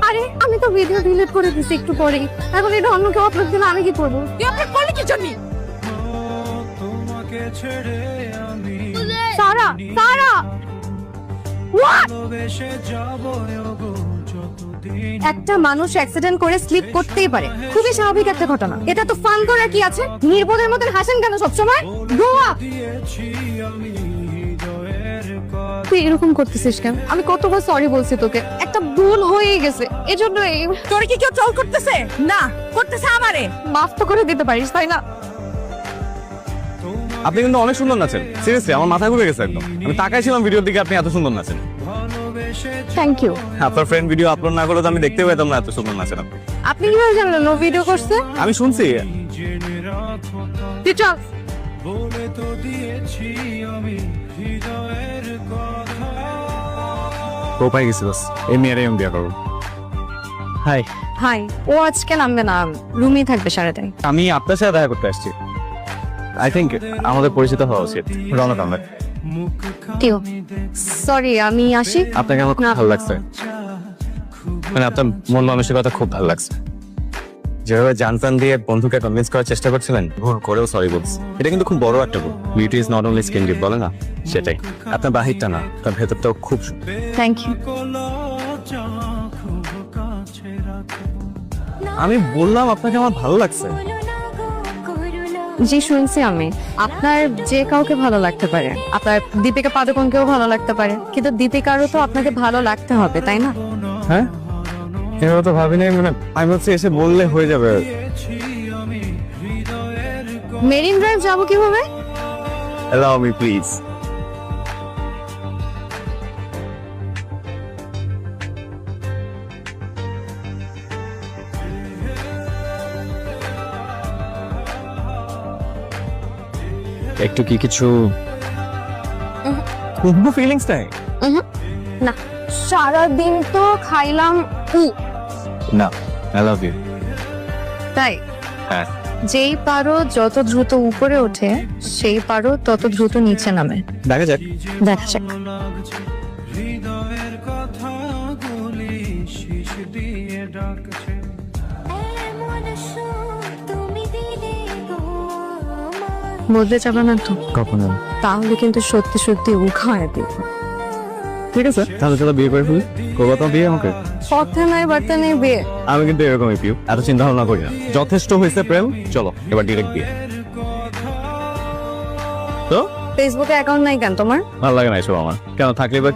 আরে আমি তো ভিডিও ডিলিট করে দিছি একটু পরেই, এখন এটা অন্য কেউ আপলোড দিলে আমি কি করবো? আপলোড করলে কি জন্য? সারা সারা What? একটা মানুষ অ্যাক্সিডেন্ট করে স্লিপ করতেই পারে, খুবই স্বাভাবিক একটা ঘটনা। এটা তো ফান করার কি আছে? নির্বোধের মতন হাসেন কেন সবসময়? Grow up. তুই এরকম করতেছিস কেন? আমি কতবার সরি বলছি তোকে, একটা ভুল হয়ে গেছে, এজন্য তোর কি কেউ ট্রল করতেছে? না, করতেছে আমারে। মাফ তো করে দিতে পারিস তাই না? আপনি কিন্তু অনেক সুন্দর নাচেন, সিরিয়াসলি আমার মাথা ঘুরে গেছে একদম। আমি তাকাইছিলাম ভিডিওর দিকে, আপনি এত সুন্দর নাচেন। Thank you. আপনার ফ্রেন্ড ভিডিও আপলোড না করলে তো আমি দেখতে পেতাম না এত সুন্দর নাচেন আপনি। আপনি কিভাবে জানলেন ও ভিডিও করছে? আমি শুনছি। তুই চল। কোপাই গেছি বাস, এই মেয়েরাই আমি বিয়ে করবো। High, high. ও আজকে নামবে না, রুমেই থাকবে সারাদিন। আমি আপনার সাথে দেখা করতে আসছি। আই থিঙ্ক আমাদের পরিচিত হওয়া উচিত। রওনা আমরা। টিও সরি, আমি আসি। আপনাকে আমার খুব ভালো লাগছে, মানে আপনার মন মানসিকতা খুব ভালো লাগছে। যেভাবে জানতাম দিয়ে বন্ধুকে কনভিন্স করার চেষ্টা করছিলেন, ভুল করেও সরি বলছি। এটা কিন্তু খুব বড় একটা ভুল। Beauty is not only skin deep বলে না, সেটাই। আপনার বাহিরটা না, তার ভেতরটাও খুব সুন্দর। Thank you. আমি বললাম আপনাকে আমার ভালো লাগছে। জি শুনছি আমি। আপনার যে কাউকে ভালো লাগতে পারে, আপনার দীপিকা পাদুকোনকেও ভালো লাগতে পারে, কিন্তু দীপিকারও তো আপনাকে ভালো লাগতে হবে তাই না? হ্যাঁ, এভাবে তো ভাবি নাই। মানে আমি ভাবছি এসে বললে হয়ে যাবে। মেরিন ড্রাইভ যাবো কিভাবে? Allow me please. একটু কি কিছু কোনো ফিলিংস নাই? না, সারাদিন তো খাইলাম না, আই লাভ ইউ। তাই? হ্যাঁ। যেই পারো যত দ্রুত উপরে ওঠে, সেই পারো তত দ্রুত নিচে নামে। দেখা যাক। দেখা যাক। বলতে যাবে না তো? কখনো। তাহলে কিন্তু সত্যি সত্যি উখায় দিব। ঠিক আছে, তাহলে চলো বিয়ে করে ফেলি। করবো তো বিয়ে আমাকে? কথা নাই বার্তা নেই বিয়ে। আমি কিন্তু এরকমই পিউ, এত চিন্তা ভাবনা করি না। যথেষ্ট হয়েছে প্রেম, চলো এবার ডিরেক্ট বিয়ে। তো ফেসবুকে অ্যাকাউন্ট নাই কেন তোমার? ভালো লাগে না এসব আমার। কেন থাকলে বা